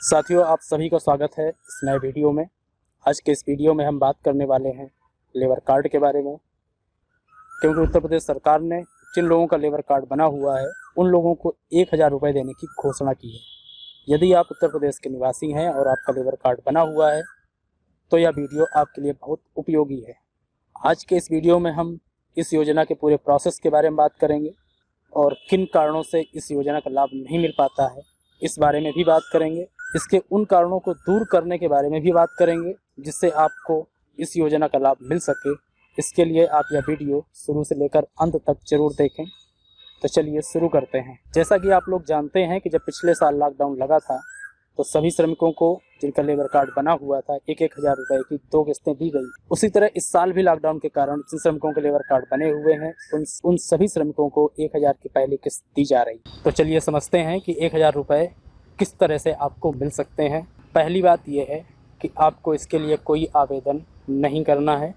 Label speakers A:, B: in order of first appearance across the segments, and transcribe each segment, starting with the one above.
A: साथियों, आप सभी का स्वागत है इस नए वीडियो में। आज के इस वीडियो में हम बात करने वाले हैं लेबर कार्ड के बारे में, क्योंकि उत्तर प्रदेश सरकार ने जिन लोगों का लेबर कार्ड बना हुआ है उन लोगों को 1000 रुपये देने की घोषणा की है। यदि आप उत्तर प्रदेश के निवासी हैं और आपका लेबर कार्ड बना हुआ है तो यह वीडियो आपके लिए बहुत उपयोगी है। आज के इस वीडियो में हम इस योजना के पूरे प्रोसेस के बारे में बात करेंगे और किन कारणों से इस योजना का लाभ नहीं मिल पाता है इस बारे में भी बात करेंगे। इसके उन कारणों को दूर करने के बारे में भी बात करेंगे जिससे आपको इस योजना का लाभ मिल सके। इसके लिए आप यह वीडियो शुरू से लेकर अंत तक जरूर देखें। तो चलिए शुरू करते हैं। जैसा कि आप लोग जानते हैं कि जब पिछले साल लॉकडाउन लगा था तो सभी श्रमिकों को जिनका लेबर कार्ड बना हुआ था 1000 रुपये की 2 किस्तें दी गई। उसी तरह इस साल भी लॉकडाउन के कारण जिन श्रमिकों के लेबर कार्ड बने हुए हैं उन सभी श्रमिकों को 1000 की पहली किस्त दी जा रही। तो चलिए समझते हैं कि 1000 रुपये किस तरह से आपको मिल सकते हैं। पहली बात यह है कि आपको इसके लिए कोई आवेदन नहीं करना है।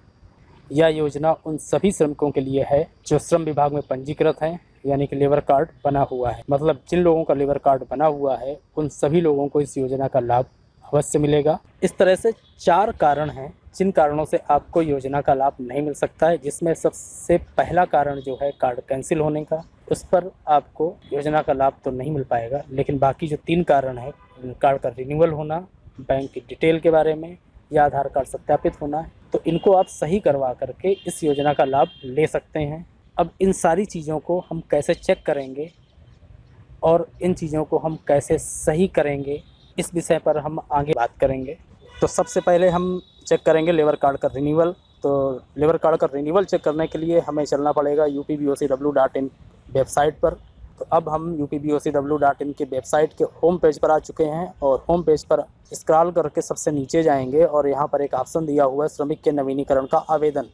A: यह योजना उन सभी श्रमिकों के लिए है जो श्रम विभाग में पंजीकृत हैं, यानी कि लेबर कार्ड बना हुआ है। मतलब जिन लोगों का लेबर कार्ड बना हुआ है उन सभी लोगों को इस योजना का लाभ अवश्य मिलेगा। इस तरह से 4 कारण हैं जिन कारणों से आपको योजना का लाभ नहीं मिल सकता है, जिसमें सबसे पहला कारण जो है कार्ड कैंसिल होने का, उस पर आपको योजना का लाभ तो नहीं मिल पाएगा। लेकिन बाकी जो 3 कारण है, कार्ड का रिन्यूअल होना, बैंक की डिटेल के बारे में या आधार कार्ड सत्यापित होना, तो इनको आप सही करवा करके इस योजना का लाभ ले सकते हैं। अब इन सारी चीज़ों को हम कैसे चेक करेंगे और इन चीज़ों को हम कैसे सही करेंगे, इस विषय पर हम आगे बात करेंगे। तो सबसे पहले हम चेक करेंगे लेबर कार्ड का रिन्यूअल। तो लेबर कार्ड का रिन्यूअल चेक करने के लिए हमें चलना पड़ेगा upbocw.in वेबसाइट पर। तो अब हम upbocw.in के वेबसाइट के होम पेज पर आ चुके हैं और होम पेज पर स्क्रॉल करके सबसे नीचे जाएंगे और यहाँ पर एक ऑप्शन दिया हुआ है श्रमिक के नवीनीकरण का आवेदन,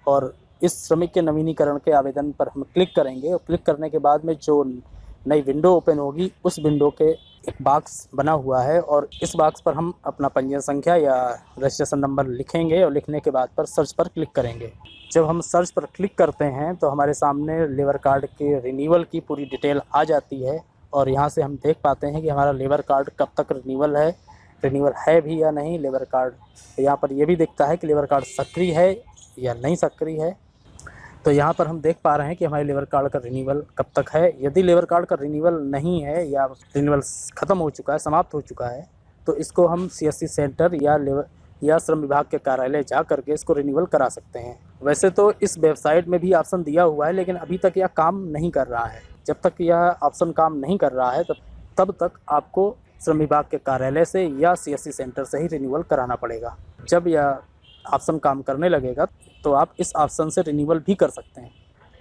A: और इस श्रमिक के नवीनीकरण के आवेदन पर हम क्लिक करेंगे। और क्लिक करने के बाद में जो नई विंडो ओपन होगी उस विंडो के एक बॉक्स बना हुआ है और इस बॉक्स पर हम अपना पंजीयन संख्या या रजिस्ट्रेशन नंबर लिखेंगे और लिखने के बाद पर सर्च पर क्लिक करेंगे। जब हम सर्च पर क्लिक करते हैं तो हमारे सामने लेबर कार्ड के रिन्यूअल की पूरी डिटेल आ जाती है और यहाँ से हम देख पाते हैं कि हमारा लेबर कार्ड कब तक रिन्यूअल है भी या नहीं। लेबर कार्ड यहाँ पर यह भी दिखता है कि लेबर कार्ड सक्रिय है या नहीं सक्रिय है। तो यहाँ पर हम देख पा रहे हैं कि हमारे लेबर कार्ड का रिन्यूअल कब तक है। यदि लेबर कार्ड का रिन्यूअल नहीं है या रिन्यूअल ख़त्म हो चुका है, समाप्त हो चुका है, तो इसको हम CSC सेंटर या श्रम विभाग के कार्यालय जा करके इसको रिन्यूअल करा सकते हैं। वैसे तो इस वेबसाइट में भी ऑप्शन दिया हुआ है, लेकिन अभी तक यह काम नहीं कर रहा है। जब तक यह ऑप्शन काम नहीं कर रहा है तब तक आपको श्रम विभाग के कार्यालय से या CSC सेंटर से ही रिन्यूअल कराना पड़ेगा। जब यह ऑप्शन काम करने लगेगा तो आप इस ऑप्शन से रिन्यूअल भी कर सकते हैं।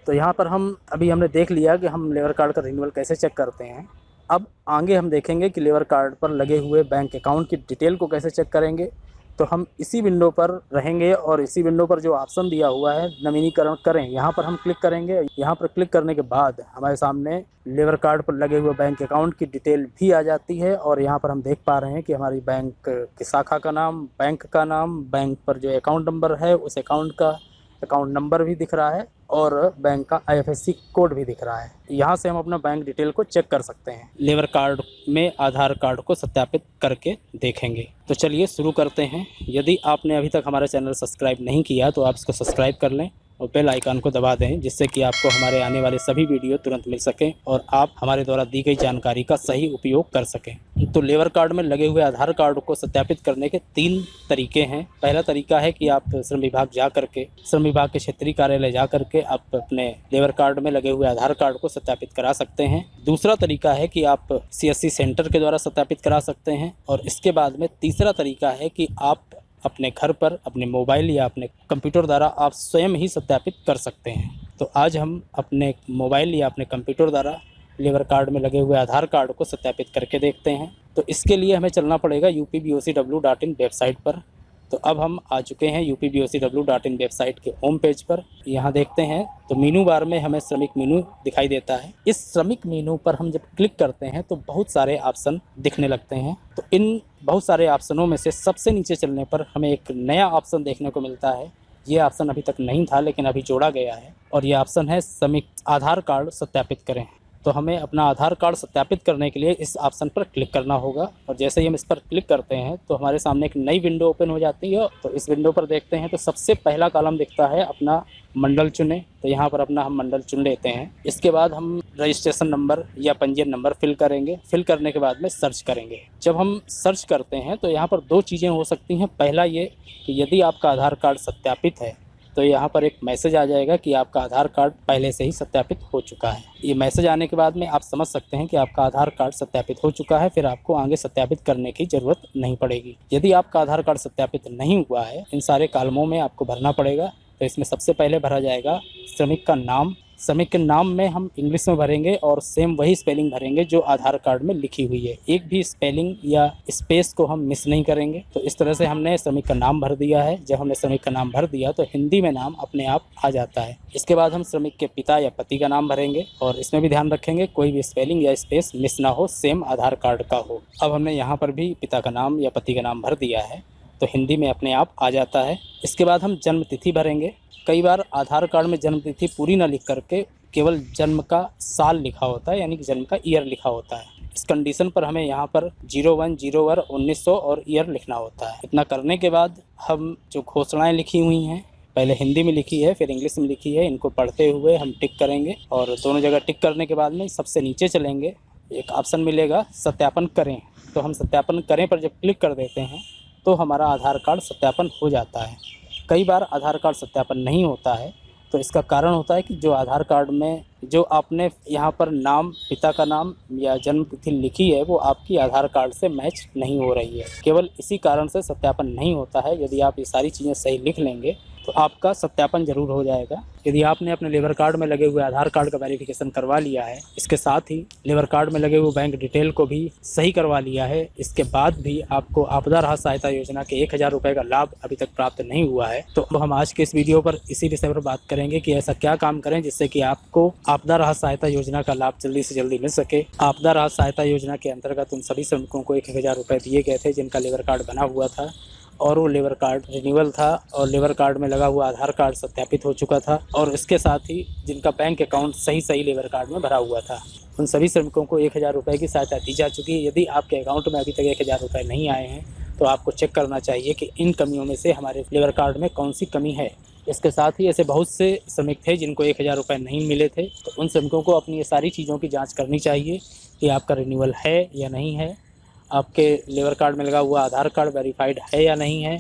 A: तो यहाँ पर हमने देख लिया कि हम लेबर कार्ड का रिन्यूअल कैसे चेक करते हैं। अब आगे हम देखेंगे कि लेबर कार्ड पर लगे हुए बैंक अकाउंट की डिटेल को कैसे चेक करेंगे। तो हम इसी विंडो पर रहेंगे और इसी विंडो पर जो ऑप्शन दिया हुआ है नवीनीकरण करें, यहाँ पर हम क्लिक करेंगे। यहाँ पर क्लिक करने के बाद हमारे सामने लेबर कार्ड पर लगे हुए बैंक अकाउंट की डिटेल भी आ जाती है और यहाँ पर हम देख पा रहे हैं कि हमारी बैंक की शाखा का नाम, बैंक का नाम, बैंक पर जो अकाउंट नंबर है उस अकाउंट का अकाउंट नंबर भी दिख रहा है और बैंक का IFSC कोड भी दिख रहा है। यहाँ से हम अपना बैंक डिटेल को चेक कर सकते हैं। लेबर कार्ड में आधार कार्ड को सत्यापित करके देखेंगे। तो चलिए शुरू करते हैं। यदि आपने अभी तक हमारा चैनल सब्सक्राइब नहीं किया तो आप इसको सब्सक्राइब कर लें और बेल आइकन को दबा दें, जिससे कि आपको हमारे आने वाले सभी वीडियो तुरंत मिल सकें और आप हमारे द्वारा दी गई जानकारी का सही उपयोग कर सकें। तो लेबर कार्ड में लगे हुए आधार कार्ड को सत्यापित करने के 3 तरीके हैं। पहला तरीका है कि आप श्रम विभाग के क्षेत्रीय कार्यालय जा करके आप अपने लेबर कार्ड में लगे हुए आधार कार्ड को सत्यापित करा सकते हैं। दूसरा तरीका है कि आप CSC सेंटर के द्वारा सत्यापित करा सकते हैं और इसके बाद में तीसरा तरीका है कि आप अपने घर पर अपने मोबाइल या अपने कंप्यूटर द्वारा आप स्वयं ही सत्यापित कर सकते हैं। तो आज हम अपने मोबाइल या अपने कंप्यूटर द्वारा लेबर कार्ड में लगे हुए आधार कार्ड को सत्यापित करके देखते हैं। तो इसके लिए हमें चलना पड़ेगा upbocw.in वेबसाइट पर। तो अब हम आ चुके हैं upbocw.in वेबसाइट के होम पेज पर। यहाँ देखते हैं तो मीनू बार में हमें श्रमिक मीनू दिखाई देता है। इस श्रमिक मीनू पर हम जब क्लिक करते हैं तो बहुत सारे ऑप्शन दिखने लगते हैं। तो इन बहुत सारे ऑप्शनों में से सबसे नीचे चलने पर हमें एक नया ऑप्शन देखने को मिलता है। ये ऑप्शन अभी तक नहीं था लेकिन अभी जोड़ा गया है और ये ऑप्शन है श्रमिक आधार कार्ड सत्यापित करें। तो हमें अपना आधार कार्ड सत्यापित करने के लिए इस ऑप्शन पर क्लिक करना होगा। और जैसे ही हम इस पर क्लिक करते हैं तो हमारे सामने एक नई विंडो ओपन हो जाती है। तो इस विंडो पर देखते हैं तो सबसे पहला कॉलम दिखता है अपना मंडल चुनें। तो यहाँ पर अपना हम मंडल चुन लेते हैं। इसके बाद हम रजिस्ट्रेशन नंबर या पंजीयन नंबर फिल करेंगे। फिल करने के बाद में सर्च करेंगे। जब हम सर्च करते हैं तो यहाँ पर दो चीज़ें हो सकती हैं। पहला ये कि यदि आपका आधार कार्ड सत्यापित है तो यहाँ पर एक मैसेज आ जाएगा कि आपका आधार कार्ड पहले से ही सत्यापित हो चुका है। ये मैसेज आने के बाद में आप समझ सकते हैं कि आपका आधार कार्ड सत्यापित हो चुका है, फिर आपको आगे सत्यापित करने की ज़रूरत नहीं पड़ेगी। यदि आपका आधार कार्ड सत्यापित नहीं हुआ है, इन सारे कॉलमों में आपको भरना पड़ेगा। तो इसमें सबसे पहले भरा जाएगा श्रमिक का नाम। श्रमिक के नाम में हम इंग्लिश में भरेंगे और सेम वही स्पेलिंग भरेंगे जो आधार कार्ड में लिखी हुई है। एक भी स्पेलिंग या स्पेस को हम मिस नहीं करेंगे। तो इस तरह से हमने श्रमिक का नाम भर दिया है। जब हमने श्रमिक का नाम भर दिया तो हिंदी में नाम अपने आप आ जाता है। इसके बाद हम श्रमिक के पिता या पति का नाम भरेंगे और इसमें भी ध्यान रखेंगे कोई भी स्पेलिंग या स्पेस मिस ना हो, सेम आधार कार्ड का हो। अब हमने यहाँ पर भी पिता का नाम या पति का नाम भर दिया है तो हिंदी में अपने आप आ जाता है। इसके बाद हम जन्म तिथि भरेंगे। कई बार आधार कार्ड में जन्म तिथि पूरी ना लिख करके केवल जन्म का साल लिखा होता है, यानी कि जन्म का ईयर लिखा होता है। इस कंडीशन पर हमें यहाँ पर 01/01/1900 और ईयर लिखना होता है। इतना करने के बाद हम जो घोषणाएं लिखी हुई हैं, पहले हिंदी में लिखी है फिर इंग्लिश में लिखी है, इनको पढ़ते हुए हम टिक करेंगे। और दोनों जगह टिक करने के बाद में सबसे नीचे चलेंगे, एक ऑप्शन मिलेगा सत्यापन करें। तो हम सत्यापन करें पर जब क्लिक कर देते हैं तो हमारा आधार कार्ड सत्यापन हो जाता है। कई बार आधार कार्ड सत्यापन नहीं होता है तो इसका कारण होता है कि जो आधार कार्ड में जो आपने यहाँ पर नाम, पिता का नाम या जन्म तिथि लिखी है वो आपकी आधार कार्ड से मैच नहीं हो रही है। केवल इसी कारण से सत्यापन नहीं होता है। यदि आप ये सारी चीज़ें सही लिख लेंगे तो आपका सत्यापन जरूर हो जाएगा। यदि आपने अपने लेबर कार्ड में लगे हुए आधार कार्ड का वेरिफिकेशन करवा लिया है, इसके साथ ही लेबर कार्ड में लगे हुए बैंक डिटेल को भी सही करवा लिया है, इसके बाद भी आपको आपदा राहत सहायता योजना के 1000 रुपये का लाभ अभी तक प्राप्त नहीं हुआ है, तो हम आज के इस वीडियो पर इसी विषय पर बात करेंगे कि ऐसा क्या काम करें जिससे कि आपको आपदा राहत सहायता योजना का लाभ जल्दी से जल्दी मिल सके। आपदा राहत सहायता योजना के अंतर्गत उन सभी श्रमिकों को 1000 रुपये दिए गए थे जिनका लेबर कार्ड बना हुआ था और वो लेबर कार्ड रिन्यूअल था और लेबर कार्ड में लगा हुआ आधार कार्ड सत्यापित हो चुका था और इसके साथ ही जिनका बैंक अकाउंट सही लेबर कार्ड में भरा हुआ था, उन सभी श्रमिकों को 1000 रुपये की सहायता दी जा चुकी है। यदि आपके अकाउंट में अभी तक 1000 रुपये नहीं आए हैं तो आपको चेक करना चाहिए कि इन कमियों में से हमारे लेबर कार्ड में कौन सी कमी है। इसके साथ ही ऐसे बहुत से श्रमिक थे जिनको 1000 रुपये नहीं मिले थे, तो उन श्रमिकों को अपनी ये सारी चीज़ों की जाँच करनी चाहिए कि आपका रिन्यूअल है या नहीं है, आपके लेबर कार्ड में लगा हुआ आधार कार्ड वेरीफाइड है या नहीं है,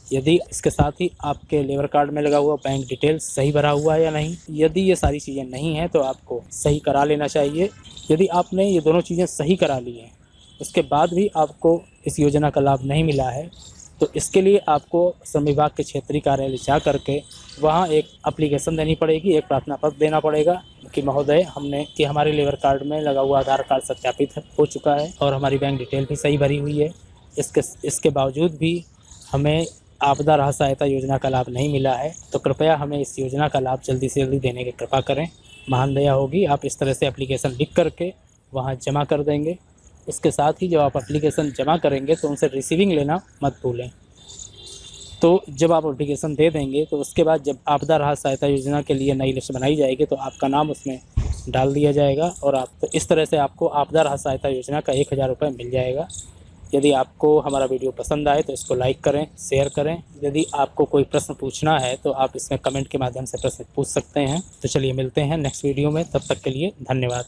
A: यदि इसके साथ ही आपके लेबर कार्ड में लगा हुआ बैंक डिटेल्स सही भरा हुआ है या नहीं। यदि ये सारी चीज़ें नहीं हैं तो आपको सही करा लेना चाहिए। यदि आपने ये दोनों चीज़ें सही करा ली हैं, उसके बाद भी आपको इस योजना का लाभ नहीं मिला है, तो इसके लिए आपको श्रम विभाग के क्षेत्रीय कार्यालय जा करके वहाँ एक एप्लीकेशन देनी पड़ेगी, एक प्रार्थना पत्र देना पड़ेगा कि महोदय हमारे लेबर कार्ड में लगा हुआ आधार कार्ड सत्यापित हो चुका है और हमारी बैंक डिटेल भी सही भरी हुई है। इसके बावजूद भी हमें आपदा राहत सहायता योजना का लाभ नहीं मिला है, तो कृपया हमें इस योजना का लाभ जल्दी से जल्दी देने की कृपा करें। महान दया होगी। आप इस तरह से एप्लीकेशन लिख करके वहाँ जमा कर देंगे। इसके साथ ही जब आप एप्लीकेशन जमा करेंगे तो उनसे रिसीविंग लेना मत भूलें। तो जब आप एप्लीकेशन दे देंगे तो उसके बाद जब आपदा राहत सहायता योजना के लिए नई लिस्ट बनाई जाएगी तो आपका नाम उसमें डाल दिया जाएगा और आप तो इस तरह से आपको आपदा राहत सहायता योजना का 1000 रुपये मिल जाएगा। यदि आपको हमारा वीडियो पसंद आए तो इसको लाइक करें, शेयर करें। यदि आपको कोई प्रश्न पूछना है तो आप इसमें कमेंट के माध्यम से प्रश्न पूछ सकते हैं। तो चलिए मिलते हैं नेक्स्ट वीडियो में, तब तक के लिए धन्यवाद।